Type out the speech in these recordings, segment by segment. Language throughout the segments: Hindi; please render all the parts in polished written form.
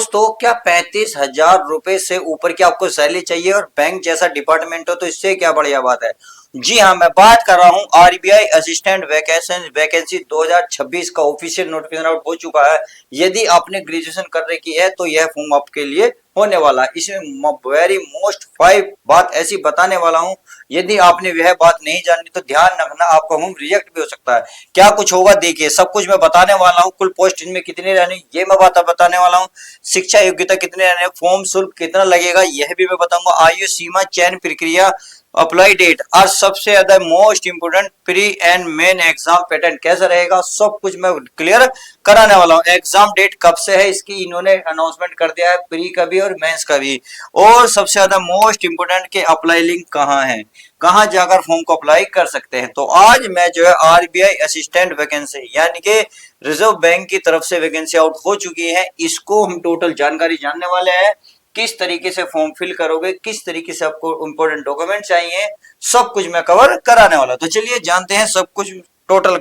दोस्तों, क्या 35,000 रुपए से ऊपर की आपको सैलरी चाहिए और बैंक जैसा डिपार्टमेंट हो तो इससे क्या बढ़िया बात है। जी हाँ, मैं बात कर रहा हूँ आरबीआई असिस्टेंट वैकेंसी 2026 का ऑफिशियल नोटिफिकेशन आउट हो चुका है। यदि आपने ग्रेजुएशन कर रखी है तो यह फॉर्म आपके लिए होने वाला है। इसमें वेरी मोस्ट 5 बात ऐसी बताने वाला हूँ, यदि आपने वह बात नहीं जानी तो ध्यान रखना, आपका फॉर्म रिजेक्ट भी हो सकता है। क्या कुछ होगा देखिए, सब कुछ मैं बताने वाला हूँ। कुल पोस्ट इनमें कितनी रहनी ये मैं बताने वाला हूँ। शिक्षा योग्यता कितने रहने, फॉर्म शुल्क कितना लगेगा यह भी मैं बताऊंगा। आयु सीमा, चयन प्रक्रिया, अप्लाई डेट और सबसे ज्यादा most important pre and main exam pattern कैसा रहेगा, सब कुछ मैं क्लियर कराने वाला हूँ। एग्जाम डेट कब से है इसकी इन्होंने अनाउंसमेंट कर दिया है, प्री का भी और मेंस का भी। और सबसे ज्यादा मोस्ट इंपोर्टेंट के अप्लाई लिंक कहाँ है, कहाँ जाकर फॉर्म को अप्लाई कर सकते हैं। तो आज मैं जो है आरबीआई असिस्टेंट वैकेंसी यानी कि रिजर्व बैंक की तरफ से वैकेंसी आउट हो चुकी है, इसको हम टोटल जानकारी जानने वाले हैं। किस तरीके से फॉर्म फिल करोगे, किस तरीके से आपको इंपॉर्टेंट डॉक्यूमेंट चाहिए, सब कुछ मैं कवर कराने वाला। तो चलिए जानते हैं सब कुछ टोटल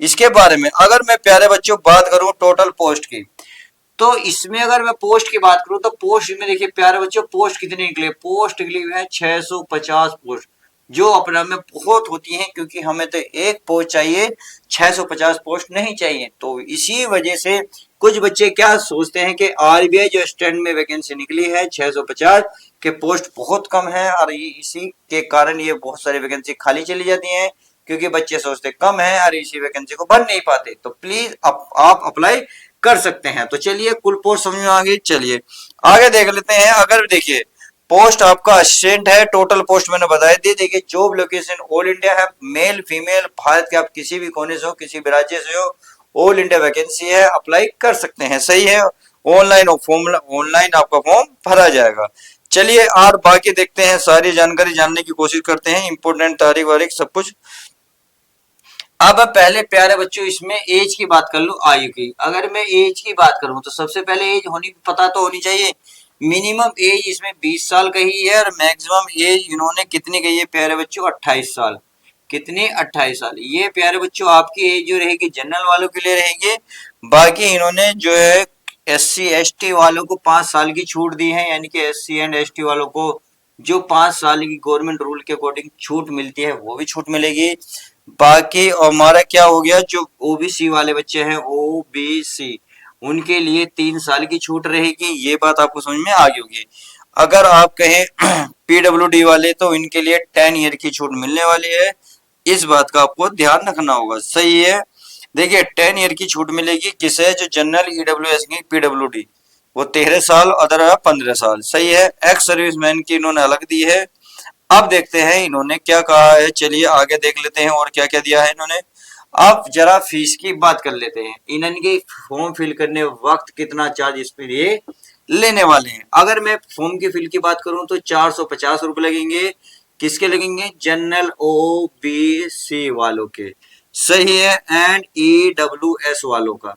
इसके बारे में। अगर मैं प्यारे बच्चों बात करूं टोटल पोस्ट की, तो इसमें अगर मैं पोस्ट की बात करूं तो पोस्ट में देखिए प्यारे बच्चों, पोस्ट कितनी निकली, पोस्ट निकली है 650 पोस्ट, जो अपना में बहुत होती है, क्योंकि हमें तो एक पोस्ट चाहिए, 650 पोस्ट नहीं चाहिए। तो इसी वजह से कुछ बच्चे क्या सोचते हैं कि आरबीआई जो स्टैंड में वैकेंसी निकली है 650 के पोस्ट बहुत कम है, और इसी के कारण ये बहुत सारी वैकेंसी खाली चली जाती हैं, क्योंकि बच्चे सोचते कम है और इसी वैकेंसी को भर नहीं पाते। तो प्लीज आप अप्लाई कर सकते हैं। तो चलिए कुल पोस्ट समझ में आ गई, चलिए आगे देख लेते हैं। अगर देखिए पोस्ट आपका असिस्टेंट है, टोटल पोस्ट मैंने बताई दी। देखिए जॉब लोकेशन ऑल इंडिया है, मेल फीमेल, भारत के आप किसी भी कोने से हो, किसी भी राज्य से हो, ऑल इंडिया वैकेंसी है, अप्लाई कर सकते हैं। सही है, ऑनलाइन फॉर्म, ऑनलाइन आपका फॉर्म भरा जाएगा। चलिए और बाकी देखते हैं, सारी जानकारी जानने की कोशिश करते हैं, इंपोर्टेंट तारीख वारीख सब कुछ। अब पहले प्यारे बच्चों इसमें एज की बात कर लूं, आयु की। अगर मैं एज की बात करूं तो सबसे पहले एज होनी पता तो होनी चाहिए। मिनिमम एज इसमें 20 साल कही है और मैक्सिमम एज इन्होंने कितनी कही है प्यारे बच्चों, 28 साल। कितनी, 28 साल। ये प्यारे बच्चों आपकी एज जो रहेगी जनरल वालों के लिए रहेगी। बाकी इन्होंने जो है SC ST वालों को 5 साल की छूट दी है, यानी कि SC एंड ST वालों को जो 5 साल की गवर्नमेंट रूल के अकॉर्डिंग छूट मिलती है वो भी छूट मिलेगी। बाकी हमारा क्या हो गया, जो ओबीसी वाले बच्चे हैं, ओबीसी, उनके लिए 3 साल की छूट रहेगी। ये बात आपको समझ में आ गई होगी। अगर आप कहें पीडब्ल्यूडी वाले तो इनके लिए 10 ईयर की छूट मिलने वाली है, इस बात का आपको ध्यान रखना होगा। सही है, देखिए 10 ईयर की छूट मिलेगी किसे, जो जनरल ईडब्ल्यूएस की पीडब्ल्यूडी, वो 13 साल, अदर 15 साल। सही है, एक्स सर्विसमैन की इन्होंने अलग दी है। अब देखते हैं इन्होंने क्या कहा है, चलिए आगे देख लेते हैं और क्या क्या दिया है इन्होंने। अब जरा फीस की बात कर लेते हैं, इनके फॉर्म फिल करने वक्त कितना चार्ज इस पे ये लेने वाले हैं। अगर मैं फॉर्म की फिल की बात करूं तो 450 रुपए लगेंगे। किसके लगेंगे, जनरल ओबीसी वालों के। सही है, एंड ईडब्ल्यूएस वालों का।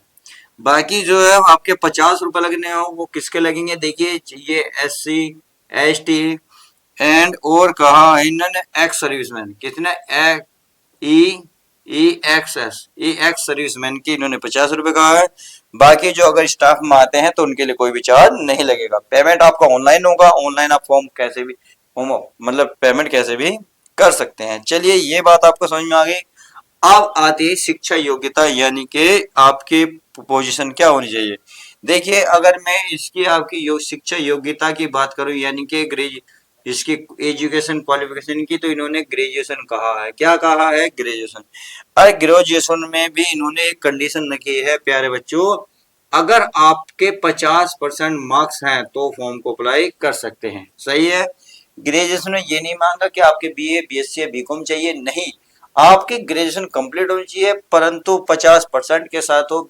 बाकी जो है आपके 50 रुपए लगने हो वो किसके लगेंगे, देखिए ये SC ST एंड और कहा इन्होंने एक्स सर्विसमैन, कितने, ई ई एक्स सर्विसमैन की इन्होंने 50 रुपए कहा है। बाकी जो अगर स्टाफ में आते हैं तो उनके लिए कोई भी चार्ज नहीं लगेगा। पेमेंट आपका ऑनलाइन होगा, ऑनलाइन आप फॉर्म कैसे भी मतलब पेमेंट कैसे भी कर सकते हैं। चलिए ये बात आपको समझ में आ गई। अब आती है शिक्षा योग्यता, यानी कि आपकी पोजीशन क्या होनी चाहिए। देखिए अगर मैं इसकी आपकी शिक्षा योग्यता की बात करूं, यानी कि इसकी एजुकेशन क्वालिफिकेशन की, तो इन्होंने ग्रेजुएशन कहा है। क्या कहा है, ग्रेजुएशन। अरे ग्रेजुएशन में भी इन्होंने एक कंडीशन रखी है प्यारे बच्चों, अगर आपके 50% मार्क्स हैं तो फॉर्म को अप्लाई कर सकते हैं। सही है, ग्रेजुएशन में ये नहीं मांगा कि आपके BA BSc या BCom चाहिए, नहीं, आपकी ग्रेजुएशन कंप्लीट होनी चाहिए, परंतु 50% के साथ हो।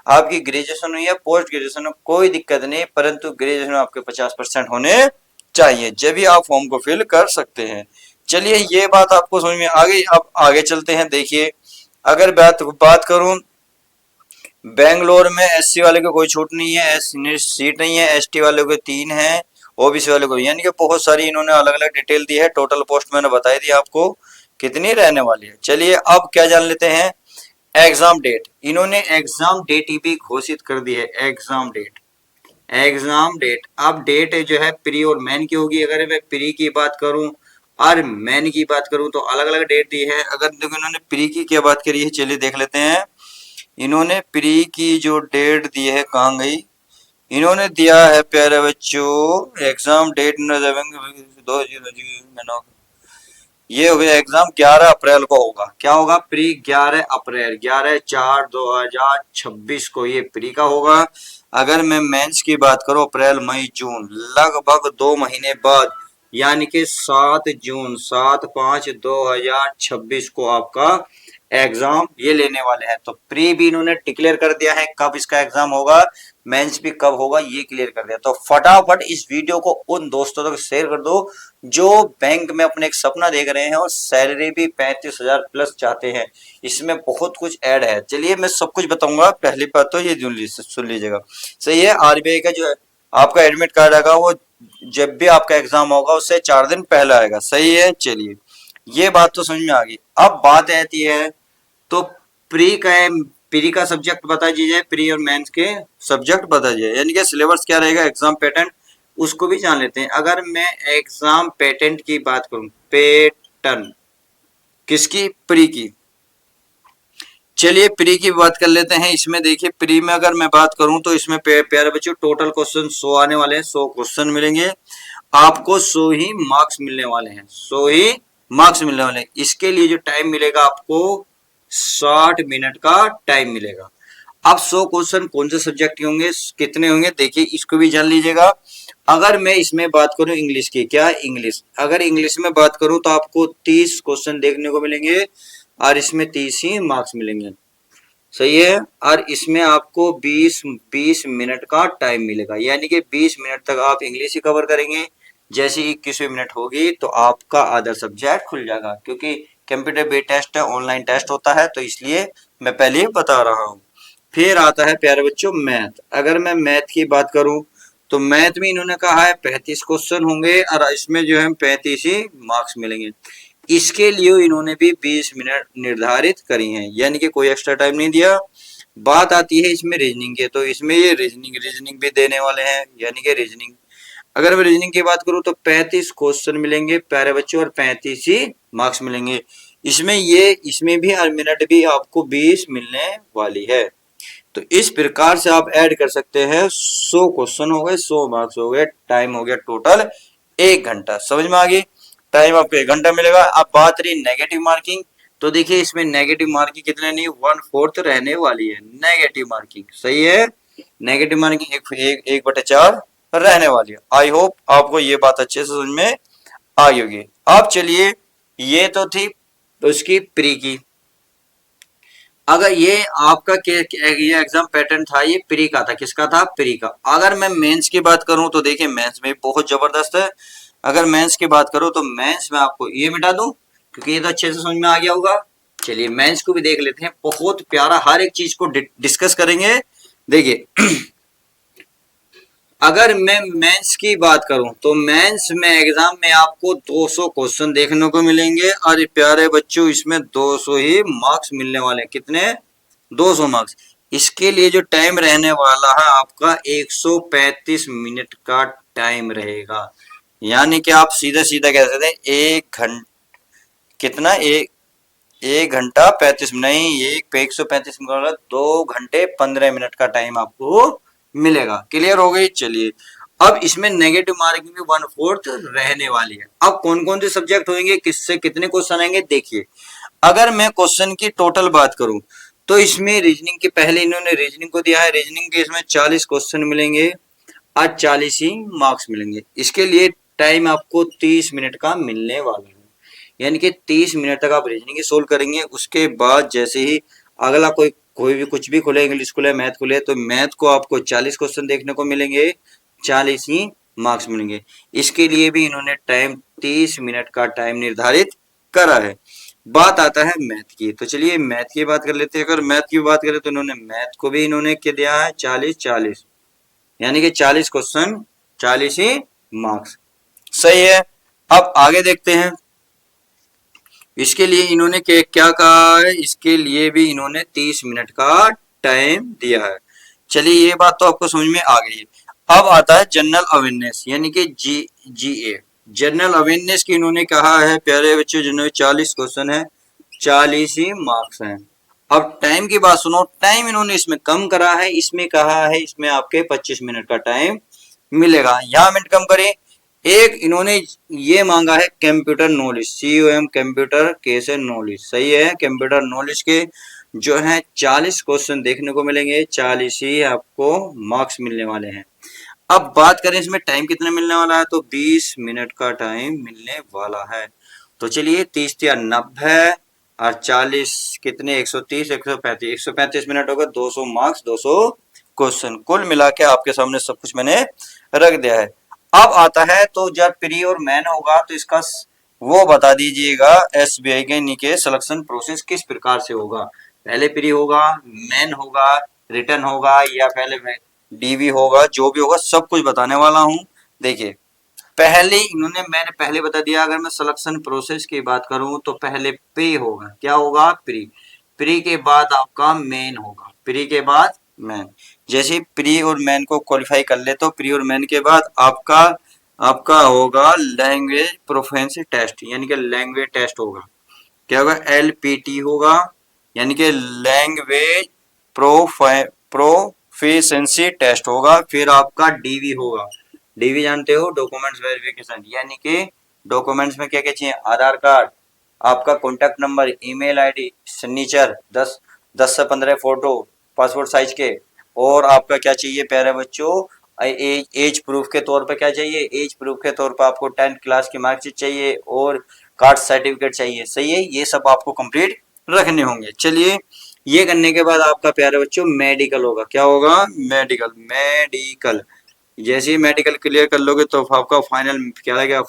आपकी ग्रेजुएशन हुई है, पोस्ट ग्रेजुएशन हो, कोई दिक्कत नहीं, परंतु ग्रेजुएशन में आपके 50% होने चाहिए, जब भी आप फॉर्म को फिल कर सकते हैं। चलिए ये बात आपको समझ में आ गई। अब आगे चलते हैं। देखिए अगर बात करूं, बेंगलोर में SC वाले को कोई छूट नहीं है, सीट नहीं है, ST वाले को 3 है, OBC वाले को, यानी कि बहुत सारी इन्होंने अलग अलग डिटेल दी है। टोटल पोस्ट मैंने बताई दी आपको कितनी रहने वाली है। चलिए अब क्या जान लेते हैं, एग्जाम डेट। इन्होंने एग्जाम डेट भी घोषित कर दी है, एग्जाम डेट। एग्जाम डेट, अब डेट जो है प्री और मेन की होगी। अगर मैं प्री की बात करूं और मेन की बात करूं तो अलग अलग डेट दी है। अगर देखो इन्होंने प्री की क्या बात करी है, चलिए देख लेते हैं। इन्होंने प्री की जो डेट दी है कहाँ गई, इन्होंने दिया है प्यारे बच्चों एग्जाम डेट दो, ये हो गया एग्जाम 11 अप्रैल को होगा। क्या होगा, प्री 11 अप्रैल, 11/4/2026 को ये प्री का होगा। अगर मैं मेंस की बात करूं अप्रैल मई जून, लगभग 2 महीने बाद, यानी कि 7 जून, 7/5/2026 को आपका एग्जाम ये लेने वाले हैं। तो प्री भी इन्होंने डिक्लेयर कर दिया है कब इसका एग्जाम होगा, मेंस भी कब होगा ये क्लियर कर दिया। तो फटाफट इस वीडियो को उन दोस्तों तक शेयर कर दो जो बैंक में अपने एक सपना देख रहे हैं और सैलरी भी 35,000 प्लस चाहते हैं। इसमें बहुत कुछ ऐड है, चलिए मैं सब कुछ बताऊंगा। पहली बात तो ये सुन लीजिएगा, सही है। आरबीआई का जो है आपका एडमिट कार्ड आएगा वो जब भी आपका एग्जाम होगा उससे 4 दिन पहले आएगा, सही है। चलिए ये बात तो समझ में आ गई। अब बात आती है तो प्री का प्री का सब्जेक्ट बता दीजिए, प्री और मेंस के सब्जेक्ट बता दीजिए, यानी कि सिलेबस क्या रहेगा, एग्जाम पैटर्न उसको भी जान लेते हैं। अगर मैं एग्जाम पैटर्न की बात करूं, पैटर्न किसकी, प्री की, चलिए प्री की बात कर लेते हैं। इसमें देखिए प्री में अगर मैं बात करूं तो इसमें प्यारे बच्चों टोटल क्वेश्चन 100 आने वाले हैं, 100 क्वेश्चन मिलेंगे आपको, 100 ही मार्क्स मिलने वाले हैं, 100 ही मार्क्स मिलने वाले हैं। इसके लिए जो टाइम मिलेगा आपको 60 मिनट का टाइम मिलेगा। अब 100 क्वेश्चन कौन से सब्जेक्ट के होंगे, कितने होंगे, देखिए इसको भी जान लीजिएगा। अगर मैं इसमें बात करूं इंग्लिश की, क्या इंग्लिश, अगर इंग्लिश में बात करूं तो आपको 30 क्वेश्चन देखने को मिलेंगे और इसमें 30 ही मार्क्स मिलेंगे, सही है। और इसमें आपको 20 मिनट का टाइम मिलेगा, यानी कि 20 मिनट तक आप इंग्लिश ही कवर करेंगे। जैसे 21 मिनट होगी तो आपका अदर सब्जेक्ट खुल जाएगा, क्योंकि कंप्यूटर बेस्ड टेस्ट है, ऑनलाइन टेस्ट होता है, तो इसलिए मैं पहले ही बता रहा हूँ। फिर आता है प्यारे बच्चों मैथ। अगर मैं मैथ की बात करूं तो मैथ में इन्होंने कहा है 35 क्वेश्चन होंगे और इसमें जो है 35 ही मार्क्स मिलेंगे। इसके लिए इन्होंने भी 20 मिनट निर्धारित करी हैं, यानी कि कोई एक्स्ट्रा टाइम नहीं दिया। बात आती है इसमें रीजनिंग के, तो इसमें ये रीजनिंग भी देने वाले हैं, यानी कि रीजनिंग, अगर मैं रीजनिंग की बात करूं तो 35 क्वेश्चन मिलेंगे प्यारे बच्चों और 35 ही मार्क्स मिलेंगे। इसमें भी हर मिनट भी आपको 20 मिलने वाली है। तो इस प्रकार से आप ऐड कर सकते हैं, 100 क्वेश्चन हो गए, 100 मार्क्स हो गए, टाइम हो गया टोटल 1 घंटा। समझ में आ गई, टाइम आपको 1 घंटा मिलेगा। अब बात रही नेगेटिव मार्किंग, तो देखिए इसमें नेगेटिव मार्किंग कितने नहीं, 1/4 रहने वाली है नेगेटिव मार्किंग, सही है। नेगेटिव मार्किंग 1/4 रहने वाली है। आई होप आपको ये बात अच्छे से समझ में आ गई होगी। अब चलिए ये तो थी उसकी प्री की। अगर ये आपका ये एग्जाम पैटर्न था, ये प्री का था, किसका था, प्री का। अगर मैं मेंस की बात करूं तो देखिए मेंस में बहुत जबरदस्त है। अगर मेंस की बात करूं तो मेंस में आपको ये मिटा दूं क्योंकि ये तो अच्छे से समझ में आ गया होगा। चलिए मेंस को भी देख लेते हैं, बहुत प्यारा, हर एक चीज को डिस्कस करेंगे। देखिए अगर मैं मेंस की बात करूं तो मेंस में एग्जाम में आपको 200 क्वेश्चन देखने को मिलेंगे और प्यारे बच्चों इसमें 200 ही मार्क्स मिलने वाले हैं। कितने, 200 मार्क्स। इसके लिए जो टाइम रहने वाला है आपका 135 मिनट का टाइम रहेगा, यानी कि आप सीधा सीधा कह सकते हैं 1 घंटा, कितना, 1 घंटा 35 नहीं, 135 मिनट, 2 घंटे 15 मिनट का टाइम आपको मिलेगा। क्लियर हो गई। चलिए अब इसमें नेगेटिव मार्किंग भी 1/4 रहने वाली है। अब कौन कौन से सब्जेक्ट होंगे, किससे कितने क्वेश्चन आएंगे, देखिए अगर मैं क्वेश्चन की टोटल बात करूं तो इसमें रीजनिंग के पहले इन्होंने रीजनिंग को दिया है, रीजनिंग के इसमें 40 क्वेश्चन मिलेंगे और 40 ही मार्क्स मिलेंगे। इसके लिए टाइम आपको 30 मिनट का मिलने वाला है, यानी कि 30 मिनट तक आप रीजनिंग ही सोल्व करेंगे। उसके बाद जैसे ही अगला कोई भी कुछ भी खुले, इंग्लिश खुले, मैथ खुले, तो मैथ को आपको 40 क्वेश्चन देखने को मिलेंगे, 40 ही मार्क्स मिलेंगे। इसके लिए भी इन्होंने टाइम 30 मिनट का टाइम निर्धारित करा है। बात आता है मैथ की, तो चलिए मैथ की बात कर लेते हैं। अगर मैथ की बात करें तो इन्होंने मैथ को भी इन्होंने क्या दिया है, 40, यानी कि 40 क्वेश्चन 40 ही मार्क्स, सही है। अब आगे देखते हैं, इसके लिए इन्होंने क्या कहा है, इसके लिए भी इन्होंने 30 मिनट का टाइम दिया है। चलिए ये बात तो आपको समझ में आ गई है। अब आता है जनरल अवेयरनेस यानी कि GA। जनरल अवेयरनेस की इन्होंने कहा है प्यारे बच्चों, जिन्होंने 40 क्वेश्चन है, 40 ही मार्क्स हैं। अब टाइम की बात सुनो, टाइम इन्होंने इसमें कम करा है, इसमें कहा है इसमें आपके 25 मिनट का टाइम मिलेगा। यहाँ मिनट कम करें, एक इन्होंने ये मांगा है कंप्यूटर नॉलेज, COM कंप्यूटर कैसे नॉलेज, सही है। कंप्यूटर नॉलेज के जो है 40 क्वेश्चन देखने को मिलेंगे, 40 ही आपको मार्क्स मिलने वाले हैं। अब बात करें इसमें टाइम कितना मिलने वाला है, तो 20 मिनट का टाइम मिलने वाला है। तो चलिए 30 या 90 और 40 कितने, 130, 135, 135 मिनट होगा, 200 मार्क्स, 200 क्वेश्चन कुल मिला के आपके सामने सब कुछ मैंने रख दिया है। अब आता है तो जब प्री और मैन होगा तो इसका वो बता दीजिएगा SBI के नीचे सिलेक्शन प्रोसेस किस प्रकार से होगा। पहले प्री होगा, मैन होगा, रिटर्न होगा या पहले DV होगा, जो भी होगा सब कुछ बताने वाला हूं। देखिए पहले इन्होंने मैंने पहले बता दिया, अगर मैं सिलेक्शन प्रोसेस की बात करूं तो पहले प्री होगा, क्या होगा, प्री। प्री के बाद आपका मेन होगा, प्री के बाद मैन। जैसे प्री और मैन को क्वालिफाई कर ले तो प्री और मैन के बाद आपका आपका होगा लैंग्वेज प्रोफिशिएंसी टेस्ट, यानी कि लैंग्वेज टेस्ट होगा। क्या होगा, LPT होगा, यानी कि लैंग्वेज प्रोफिशिएंसी टेस्ट होगा। फिर आपका DV होगा, DV जानते हो, डॉक्यूमेंट्स वेरिफिकेशन, यानी कि डॉक्यूमेंट्स में क्या क्या चाहिए, आधार कार्ड, आपका contact number, email ID, signature, 10 से 15 फोटो पासपोर्ट साइज के, और आपका क्या चाहिए प्यारे बच्चों, एज प्रूफ के तौर पर क्या चाहिए, एज प्रूफ के तौर पर आपको 10th क्लास की मार्कशीट चाहिए और कास्ट सर्टिफिकेट चाहिए, सही है। ये सब आपको कंप्लीट रखने होंगे। चलिए ये करने के बाद आपका प्यारे बच्चों मेडिकल होगा, क्या होगा, मेडिकल। जैसे ही मेडिकल क्लियर कर लोगे तो आपका फाइनल क्या लगेगा,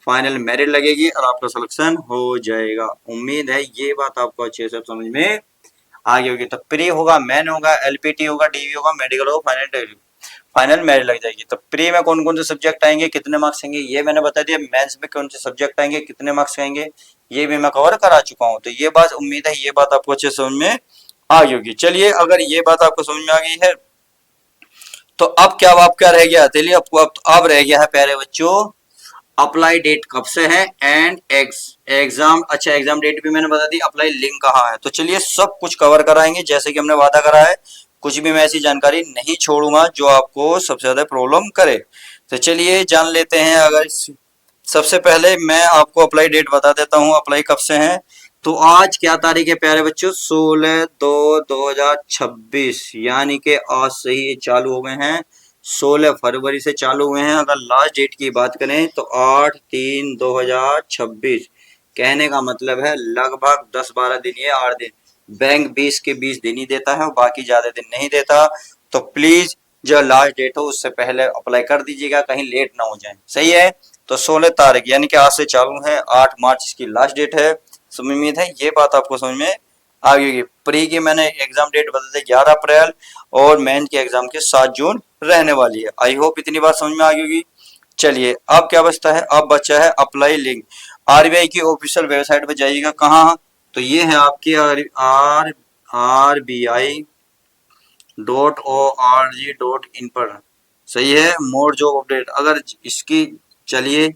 फाइनल मेरिट लगेगी और आपका सिलेक्शन हो जाएगा। उम्मीद है ये बात आपको अच्छे से समझ में आ गई होगी। तो प्री होगा, मैन होगा, LPT होगा, DV होगा, मेडिकल होगा, फाइनल मेरिट लग जाएगी। तो प्री में कौन कौन से सब्जेक्ट आएंगे, कितने मार्क्स आएंगे, ये मैंने बता दिया। मेंस में कौन से सब्जेक्ट आएंगे, कितने मार्क्स आएंगे, ये भी मैं कवर करा चुका हूँ। तो ये बात, उम्मीद है ये बात आपको अच्छे समझ में आ गई होगी। चलिए अगर ये बात आपको समझ में आ गई है तो अब क्या रह गया, चलिए आपको अब रह गया है प्यारे बच्चों, अप्लाई डेट कब से है एंड एग्जाम। अच्छा एग्जाम डेट भी मैंने बता दी, अप्लाई लिंक कहाँ है। तो चलिए सब कुछ कवर कराएंगे जैसे कि हमने वादा करा है। कुछ भी मैं ऐसी जानकारी नहीं छोड़ूंगा जो आपको सबसे ज्यादा प्रॉब्लम करे। तो चलिए जान लेते हैं। अगर सबसे पहले मैं आपको अप्लाई डेट बता देता हूँ, अप्लाई कब से है। तो आज क्या तारीख है प्यारे बच्चों, 16/2/2026, यानी कि आज से ही चालू हो गए हैं, 16 फरवरी से चालू हुए हैं। अगर लास्ट डेट की बात करें तो 8/3/2026, कहने का मतलब है लगभग 10-12 दिन, ये 8 दिन। बैंक 20 के 20 दिन ही देता है और बाकी ज्यादा दिन नहीं देता। तो प्लीज जो लास्ट डेट हो उससे पहले अप्लाई कर दीजिएगा, कहीं लेट ना हो जाए, सही है। तो 16 तारीख यानी कि आज से चालू है, 8 मार्च इसकी लास्ट डेट है। उम्मीद है ये बात आपको समझ में आ गई होगी। प्री की मैंने एग्जाम डेट बता दी 11 अप्रैल और मेन के एग्जाम के 7 जून रहने वाली है। आई होप इतनी बात समझ में आ गई होगी। चलिए अब क्या बचता है, अब बचा है अप्लाई लिंक। RBI की ऑफिशियल वेबसाइट पर जाइएगा, कहाँ, तो ये है आपकी RBI.org.in पर, सही है। मोर जॉब अपडेट, अगर इसकी, चलिए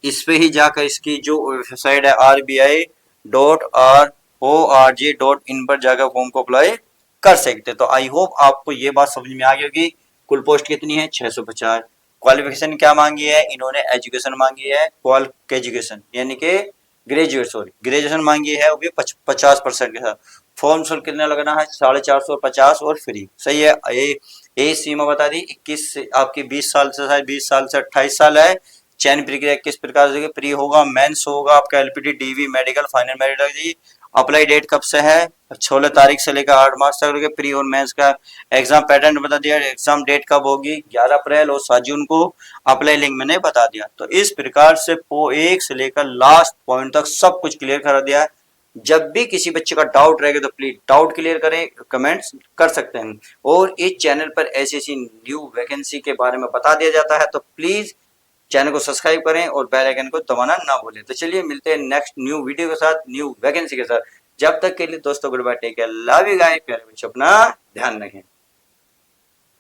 इस पे ही जाकर इसकी जो वेबसाइट है RBI.org.in पर जाकर फॉर्म को अप्लाई कर सकते। तो आई होप आपको ये बात समझ में आ गई होगी। कुल पोस्ट कितनी है, 650। क्वालिफिकेशन क्या मांगी है इन्होंने, एजुकेशन मांगी है, एजुकेशन यानी कि ग्रेजुएशन मांगी है, वो भी 50% के साथ। फॉर्म शुल्क कितना लगना है, 450 और फ्री, सही है। एज सीमा बता दी 21 से आपकी 20 साल से 28 साल है। चयन प्रक्रिया किस प्रकार से, प्री होगा, मेंस होगा, आपका LPT, DV, medical, final merit लग जाएगी। अप्लाई डेट कब से है, 16 तारीख से लेकर 8 मार्च तक। प्री और मेंस का एग्जाम पैटर्न बता दिया, एग्जाम डेट कब होगी, 11 अप्रैल और 7 जून को। अप्लाई लिंक मैंने बता दिया। तो इस प्रकार से 1 से लेकर लास्ट पॉइंट तक सब कुछ क्लियर करा दिया है। जब भी किसी बच्चे का डाउट रहेगा तो प्लीज डाउट क्लियर करें, कमेंट्स कर सकते हैं। और इस चैनल पर ऐसी न्यू वैकेंसी के बारे में बता दिया जाता है, तो प्लीज चैनल को सब्सक्राइब करें और बेल आइकन को दबाना ना भूलें। तो चलिए मिलते हैं नेक्स्ट न्यू वीडियो के साथ, न्यू वैकेंसी के साथ। जब तक के लिए दोस्तों goodbye, take care, love you guys, प्यारे बच्चों अपना ध्यान रखें।